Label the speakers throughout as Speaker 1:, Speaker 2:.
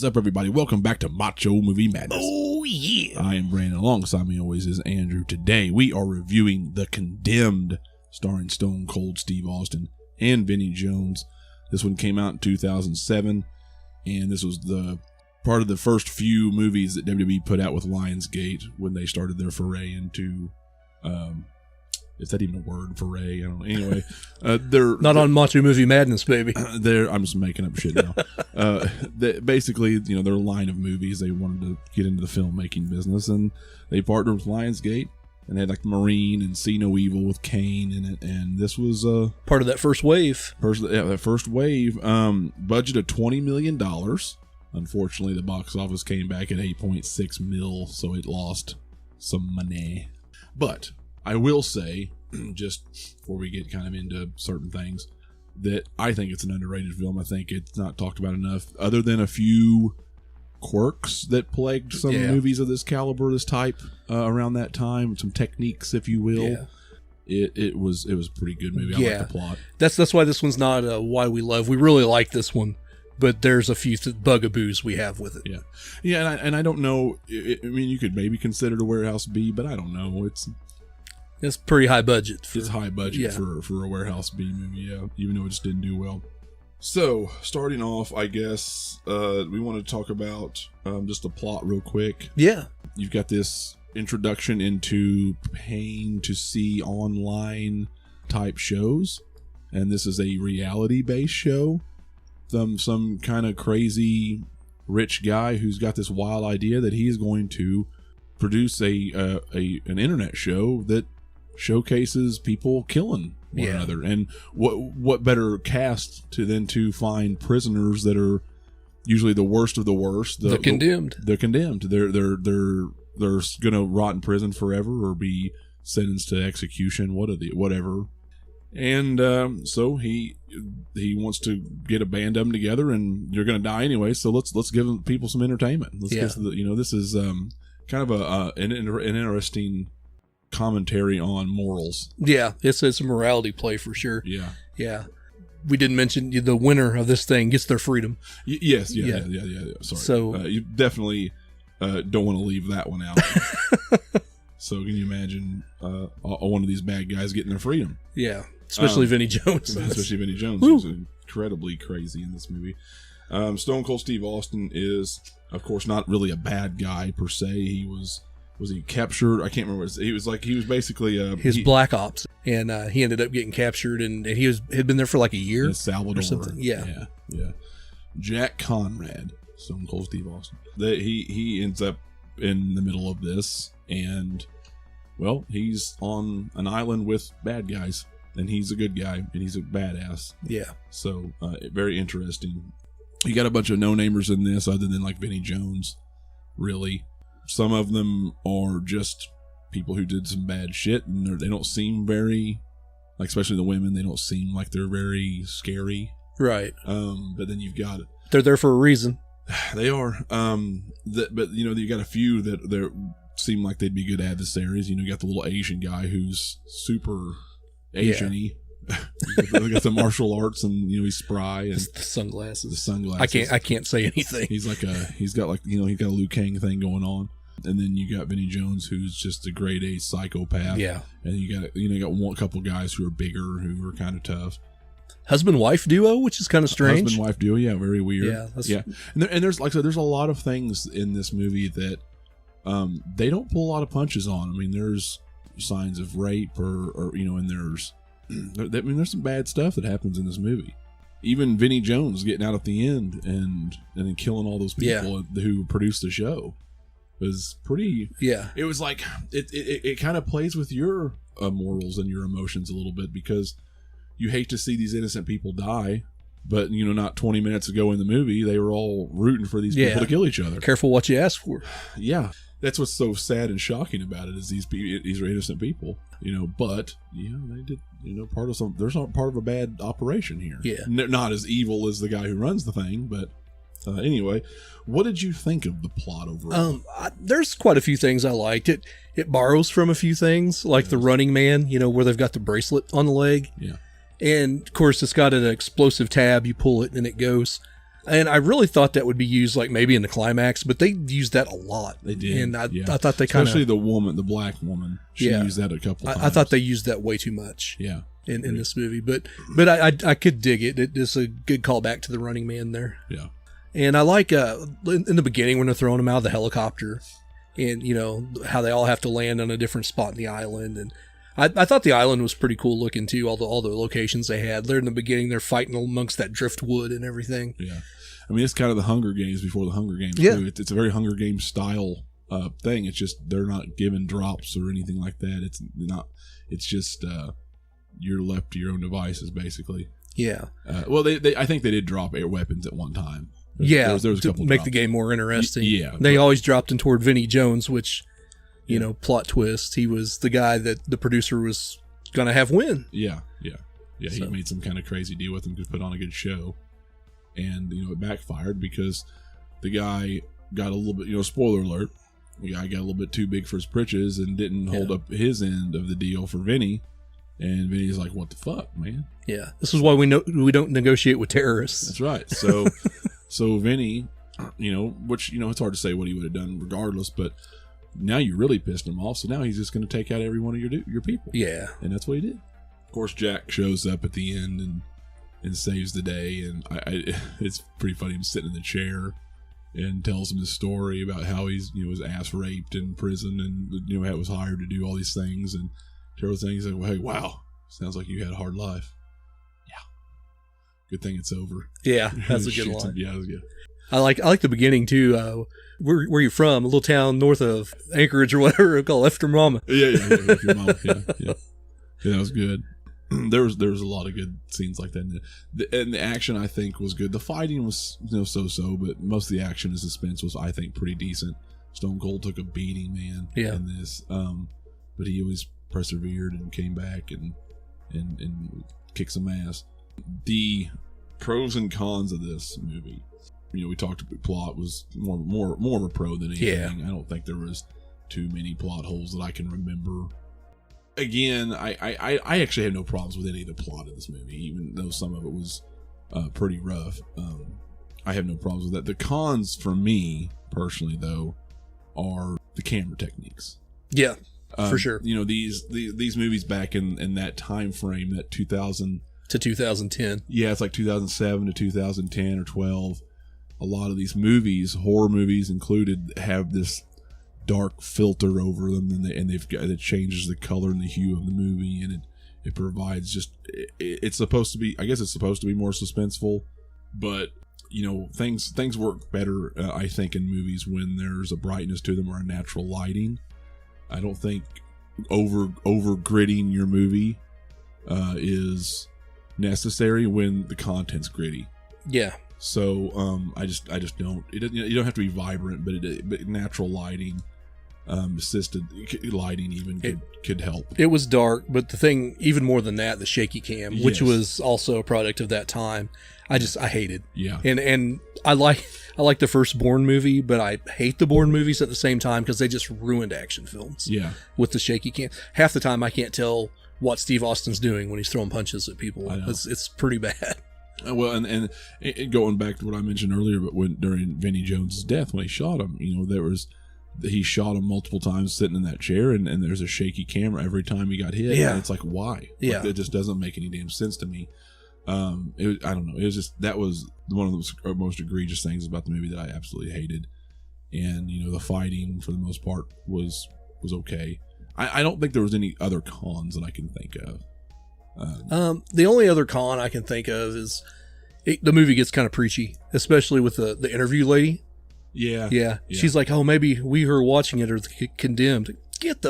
Speaker 1: up, everybody? Welcome back to Macho Movie Madness.
Speaker 2: Oh, yeah.
Speaker 1: I am Brandon. Alongside me always is Andrew. Today, we are reviewing The Condemned, starring Stone Cold Steve Austin and Vinnie Jones. This one came out in 2007, and this was the part of the first few movies that WWE put out with Lionsgate when they started their foray into... is that even a word, foray? I don't know. Anyway, they're
Speaker 2: Not on Macho Movie Madness, baby.
Speaker 1: I'm just making up shit now. Basically, you know, their line of movies, they wanted to get into the filmmaking business, and they partnered with Lionsgate, and they had like Marine and See No Evil with Kane in it, and this was
Speaker 2: part of that first wave.
Speaker 1: That first wave. Budget of $20 million. Unfortunately, the box office came back at 8.6 mil, so it lost some money. But I will say, just before we get kind of into certain things, that I think it's an underrated film. I think it's not talked about enough, other than a few quirks that plagued some movies of this caliber, this type, around that time. Some techniques, if you will. Yeah. It was a pretty good movie. I like the plot. That's
Speaker 2: why this one's not Why We Love. We really like this one, but there's a few bugaboos we have with it.
Speaker 1: Yeah, and I don't know. I mean, you could maybe consider it a Warehouse B, but I don't know.
Speaker 2: It's pretty high budget.
Speaker 1: It's high budget for a Warehouse B movie, even though it just didn't do well. So, starting off, I guess, we want to talk about just the plot real quick.
Speaker 2: Yeah. You've
Speaker 1: got this introduction into paying to see online type shows, and this is a reality-based show. Some kind of crazy rich guy who's got this wild idea that he's going to produce an internet show that showcases people killing one another, and what better cast than to find prisoners that are usually the worst of the worst,
Speaker 2: the condemned.
Speaker 1: They're condemned. They're gonna rot in prison forever or be sentenced to execution, whatever. And so he wants to get a band of them together, and you're gonna die anyway. So let's give people some entertainment. Let's get this is kind of an interesting commentary on morals.
Speaker 2: Yeah, it's a morality play for sure.
Speaker 1: Yeah.
Speaker 2: We didn't mention the winner of this thing gets their freedom.
Speaker 1: Yes. Sorry.
Speaker 2: So
Speaker 1: you definitely don't want to leave that one out. So can you imagine one of these bad guys getting their freedom?
Speaker 2: Yeah, especially Vinnie Jones.
Speaker 1: Especially Vinnie Jones, who's incredibly crazy in this movie. Stone Cold Steve Austin is, of course, not really a bad guy per se. He was he captured? I can't remember. He was basically
Speaker 2: his Black Ops, and he ended up getting captured, and he had been there for like a year,
Speaker 1: Salvador
Speaker 2: or something. Yeah.
Speaker 1: Jack Conrad, Stone Cold Steve Austin. He ends up in the middle of this, and well, he's on an island with bad guys, and he's a good guy, and he's a badass.
Speaker 2: Yeah.
Speaker 1: So very interesting. You got a bunch of no-namers in this, other than like Vinnie Jones, really. Some of them are just people who did some bad shit, and they don't seem very, like, especially the women, they don't seem like they're very scary.
Speaker 2: Right.
Speaker 1: But then you've got...
Speaker 2: They're there for a reason.
Speaker 1: They are. But, you know, you got a few that seem like they'd be good adversaries. You know, you got the little Asian guy who's super Asian-y. He got the martial arts, and you know he's spry, and
Speaker 2: the sunglasses.
Speaker 1: I
Speaker 2: can't say anything.
Speaker 1: He's got a Liu Kang thing going on, and then you got Vinnie Jones, who's just a grade A psychopath.
Speaker 2: Yeah,
Speaker 1: and you got one couple guys who are bigger, who are kind of tough.
Speaker 2: Husband-wife duo, which is kind of strange.
Speaker 1: Husband-wife duo, yeah, very weird.
Speaker 2: Yeah.
Speaker 1: And there's, like I said, there's a lot of things in this movie that they don't pull a lot of punches on. I mean, there's signs of rape, or you know, and there's some bad stuff that happens in this movie. Even Vinnie Jones getting out at the end and then killing all those people who produced the show was pretty.
Speaker 2: Yeah,
Speaker 1: it was like it kind of plays with your morals and your emotions a little bit, because you hate to see these innocent people die, but you know, not 20 minutes ago in the movie they were all rooting for these people to kill each other.
Speaker 2: Careful what you ask for.
Speaker 1: Yeah. That's what's so sad and shocking about it, is these are innocent people, you know. But they did, you know, there's not part of a bad operation here.
Speaker 2: Yeah,
Speaker 1: not as evil as the guy who runs the thing, but anyway, what did you think of the plot overall?
Speaker 2: There's quite a few things I liked. It borrows from a few things, like the Running Man, you know, where they've got the bracelet on the leg.
Speaker 1: Yeah,
Speaker 2: and of course it's got an explosive tab. You pull it and it goes. And I really thought that would be used like maybe in the climax, but they used that a lot.
Speaker 1: They did.
Speaker 2: And I thought they kind of...
Speaker 1: Especially the woman, the black woman. She used that a couple times.
Speaker 2: I thought they used that way too much.
Speaker 1: Yeah.
Speaker 2: In this movie. But I could dig it. It's a good callback to the Running Man there.
Speaker 1: Yeah.
Speaker 2: And I like in the beginning when they're throwing him out of the helicopter and, you know, how they all have to land on a different spot in the island. And I thought the island was pretty cool looking too, all the locations they had. There in the beginning, they're fighting amongst that driftwood and everything.
Speaker 1: Yeah. I mean, it's kind of the Hunger Games before the Hunger Games too. It's a very Hunger Games style thing. It's just they're not given drops or anything like that. It's just you're left to your own devices basically.
Speaker 2: Yeah.
Speaker 1: Well, they I think they did drop air weapons at one time. There was a couple
Speaker 2: to make
Speaker 1: drops.
Speaker 2: the game more interesting.
Speaker 1: Yeah.
Speaker 2: They always dropped him toward Vinnie Jones, which, you know, plot twist. He was the guy that the producer was going to have win.
Speaker 1: Yeah. He made some kind of crazy deal with him to put on a good show. And, you know, it backfired because the guy got a little bit, you know, spoiler alert, the guy got a little bit too big for his britches and didn't hold up his end of the deal for Vinny. And Vinny's like, what the fuck, man?
Speaker 2: Yeah. This is why we don't negotiate with terrorists.
Speaker 1: That's right. So, so Vinny, you know, which, you know, it's hard to say what he would have done regardless, but now you really pissed him off. So now he's just going to take out every one of your people.
Speaker 2: Yeah.
Speaker 1: And that's what he did. Of course, Jack shows up at the end and saves the day. And it's pretty funny. Him sitting in the chair and tells him the story about how he's, you know, his ass raped in prison and, you know, was hired to do all these things and terrible things. He's like, well, hey, wow, sounds like you had a hard life. Yeah. Good thing it's over.
Speaker 2: Yeah, that's a good line.
Speaker 1: Yeah, that was good.
Speaker 2: I like the beginning too. Where are you from? A little town north of Anchorage or whatever called After Mama.
Speaker 1: Yeah. Your mom. Yeah, that was good. There was a lot of good scenes like that, and the action I think was good. The fighting was, you know, so, but most of the action and suspense was, I think, pretty decent. Stone Cold took a beating, man.
Speaker 2: Yeah.
Speaker 1: In this, but he always persevered and came back and kicked some ass. The pros and cons of this movie, you know, we talked about plot was more of a pro than anything.
Speaker 2: Yeah.
Speaker 1: I don't think there was too many plot holes that I can remember. Again, I actually have no problems with any of the plot of this movie, even though some of it was pretty rough. I have no problems with that. The cons for me personally, though, are the camera techniques.
Speaker 2: Yeah, for sure.
Speaker 1: You know, these movies back in that time frame, that 2000
Speaker 2: to 2010.
Speaker 1: Yeah, it's like 2007 to 2010 or 12. A lot of these movies, horror movies included, have this dark filter over them, and it changes the color and the hue of the movie, and it provides just it's supposed to be, I guess it's supposed to be more suspenseful, but you know, things work better I think in movies when there's a brightness to them or a natural lighting. I don't think over gridding your movie is necessary when the content's gritty.
Speaker 2: Yeah.
Speaker 1: So I just don't. You don't have to be vibrant, but natural lighting, assisted lighting even could help.
Speaker 2: It was dark, but the thing even more than that, the shaky cam, which was also a product of that time, I hated.
Speaker 1: Yeah.
Speaker 2: And I like the first Bourne movie, but I hate the Bourne movies at the same time because they just ruined action films.
Speaker 1: Yeah. With
Speaker 2: the shaky cam, half the time I can't tell what Steve Austin's doing when he's throwing punches at people. It's pretty bad.
Speaker 1: Well, and going back to what I mentioned earlier, but during Vinnie Jones's death, when he shot him, you know, he shot him multiple times sitting in that chair, and there's a shaky camera every time he got hit.
Speaker 2: Yeah.
Speaker 1: And it's like, why?
Speaker 2: Yeah.
Speaker 1: Like, it just doesn't make any damn sense to me. I don't know. It was just, that was one of the most egregious things about the movie that I absolutely hated. And, you know, the fighting for the most part was okay. I don't think there was any other cons that I can think of.
Speaker 2: The only other con I can think of is the movie gets kind of preachy, especially with the interview lady. Yeah. She's like, oh, maybe we who are watching it are condemned. Get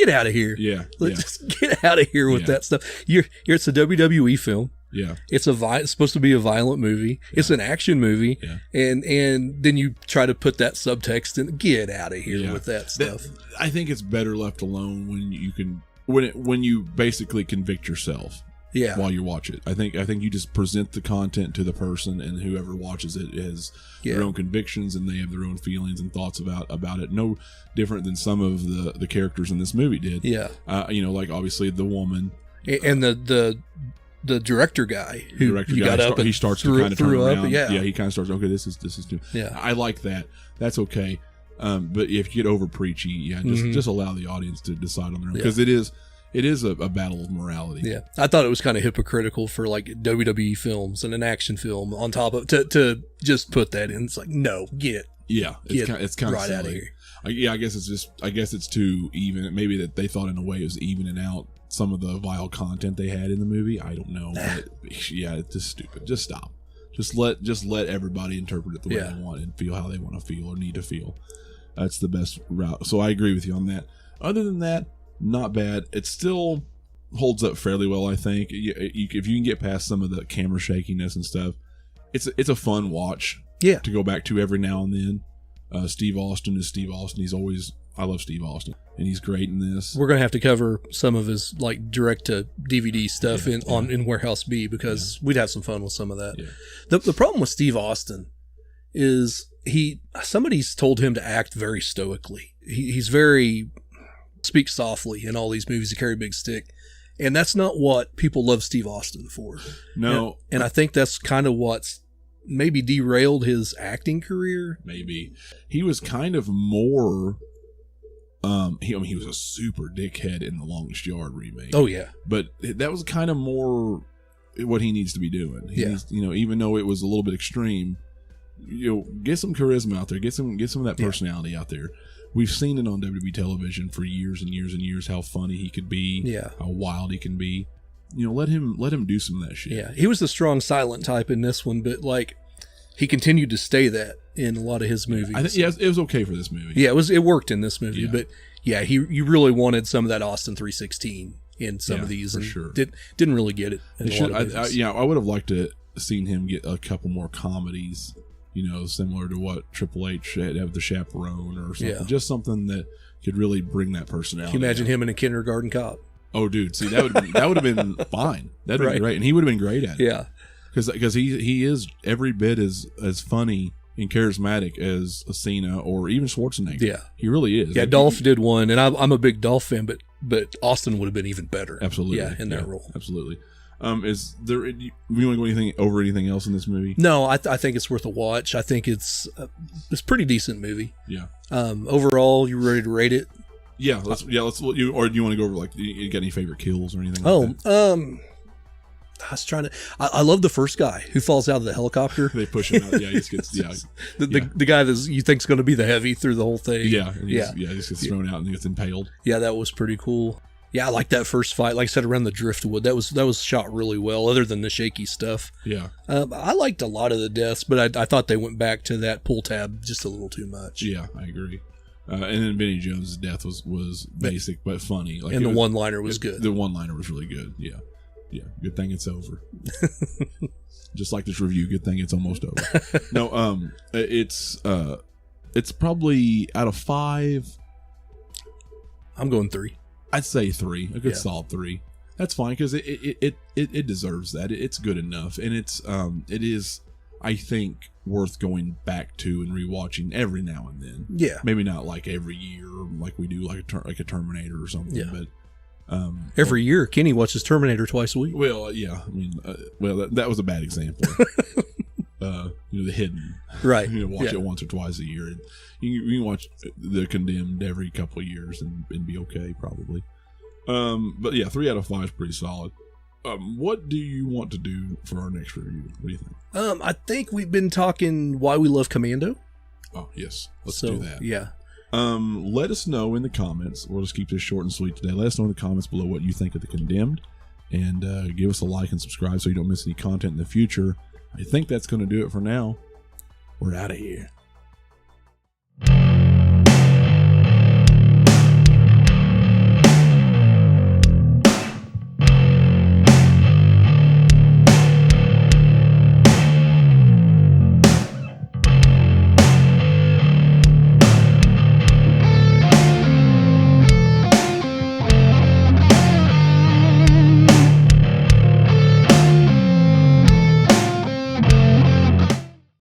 Speaker 2: out of here.
Speaker 1: Yeah.
Speaker 2: Just get out of here with that stuff. It's a WWE film.
Speaker 1: Yeah.
Speaker 2: It's supposed to be a violent movie. Yeah. It's an action movie.
Speaker 1: Yeah.
Speaker 2: And then you try to put that subtext in. Get out of here with that stuff.
Speaker 1: I think it's better left alone when you basically convict yourself.
Speaker 2: Yeah.
Speaker 1: While you watch it, I think you just present the content to the person, and whoever watches it has their own convictions, and they have their own feelings and thoughts about it. No different than some of the characters in this movie did.
Speaker 2: Yeah.
Speaker 1: You know, like obviously the woman
Speaker 2: and the the director guy who got up and
Speaker 1: he starts to kind of turn around.
Speaker 2: Yeah,
Speaker 1: he kind of starts. Okay, this is new.
Speaker 2: Yeah,
Speaker 1: I like that. That's okay. But if you get over preachy, just allow the audience to decide on their own, because it is a battle of morality.
Speaker 2: Yeah, I thought it was kind of hypocritical for like WWE films and an action film on top of to just put that in. It's like, no, it's kind of right
Speaker 1: silly.
Speaker 2: out of here.
Speaker 1: I guess it's too even. Maybe that they thought in a way it was evening out some of the vile content they had in the movie. I don't know. But yeah, it's just stupid. Just stop. Just let everybody interpret it the way they want and feel how they want to feel or need to feel. That's the best route. So I agree with you on that. Other than that, not bad. It still holds up fairly well, I think. If you can get past some of the camera shakiness and stuff, it's a fun watch.
Speaker 2: Yeah.
Speaker 1: To go back to every now and then. Steve Austin is Steve Austin. I love Steve Austin, and he's great in this.
Speaker 2: We're gonna have to cover some of his like direct to DVD stuff in Warehouse B, because we'd have some fun with some of that. Yeah. The problem with Steve Austin is somebody's told him to act very stoically. He's very speaks softly in all these movies. He carry a big stick, and that's not what people love Steve Austin for.
Speaker 1: No,
Speaker 2: and I think that's kind of what's maybe derailed his acting career.
Speaker 1: Maybe he was kind of more. He was a super dickhead in the Longest Yard remake.
Speaker 2: Oh yeah,
Speaker 1: but that was kind of more what he needs to be doing. He needs, even though it was a little bit extreme, get some charisma out there, get some of that personality out there. We've seen it on WWE television for years and years and years how funny he could be, how wild he can be. Let him do some of that shit. Yeah,
Speaker 2: he was the strong silent type in this one, but like he continued to stay that in a lot of his movies.
Speaker 1: I think, it was okay for this movie.
Speaker 2: Yeah, it worked in this movie, but you really wanted some of that Austin 316 in some of these, and
Speaker 1: sure.
Speaker 2: Didn't really get it.
Speaker 1: I would have liked to seen him get a couple more comedies, similar to what Triple H had have the Chaperone or something, just something that could really bring that personality.
Speaker 2: Can you imagine him in a Kindergarten Cop?
Speaker 1: Oh, dude, see that would have been fine. That'd be great, and he would have been great at it.
Speaker 2: Yeah,
Speaker 1: because he is every bit as funny and charismatic as Cena or even Schwarzenegger. Yeah, he really is.
Speaker 2: Yeah, Dolph did one, and I'm a big Dolph fan, but Austin would have been even better.
Speaker 1: Absolutely,
Speaker 2: in that role.
Speaker 1: Absolutely. Is there? We want to go anything else in this movie?
Speaker 2: No, I think it's worth a watch. I think it's a pretty decent movie.
Speaker 1: Yeah.
Speaker 2: Overall, you ready to rate it?
Speaker 1: Yeah, let's. Or do you want to go over like you got any favorite kills or anything?
Speaker 2: I was trying to. I love the first guy who falls out of the helicopter.
Speaker 1: They push him out. Yeah, he just gets.
Speaker 2: The guy that you think's going to be the heavy through the whole thing.
Speaker 1: Yeah, he just gets thrown out and he gets impaled.
Speaker 2: Yeah, that was pretty cool. Yeah, I like that first fight. Like I said, around the driftwood, that was shot really well. Other than the shaky stuff.
Speaker 1: Yeah.
Speaker 2: I liked a lot of the deaths, but I thought they went back to that pull tab just a little too much.
Speaker 1: Yeah, I agree. And then Vinnie Jones' death was basic but funny.
Speaker 2: Like, and the one-liner was good.
Speaker 1: The one-liner was really good. Yeah. Yeah. Good thing it's over. Just like this review, good thing it's almost over. No, it's probably out of 5.
Speaker 2: I'm going 3.
Speaker 1: I'd say 3. A good solid 3. That's fine because it deserves that. It's good enough, and it is, I think, worth going back to and rewatching every now and then. Yeah, maybe not like every year, like we do, like a Terminator or something. Yeah. But
Speaker 2: every year, Kenny watches Terminator twice a week.
Speaker 1: Well, yeah, I mean, that was a bad example. The Hidden,
Speaker 2: right?
Speaker 1: Watch it once or twice a year. And you can watch The Condemned every couple of years and be okay, probably. But yeah, 3 out of 5 is pretty solid. What do you want to do for our next review? What do you think?
Speaker 2: I think we've been talking why we love Commando.
Speaker 1: Oh, yes. Let's do that.
Speaker 2: Yeah.
Speaker 1: Let us know in the comments. We'll just keep this short and sweet today. Let us know in the comments below what you think of The Condemned. And give us a like and subscribe so you don't miss any content in the future. I think that's going to do it for now. We're out of here.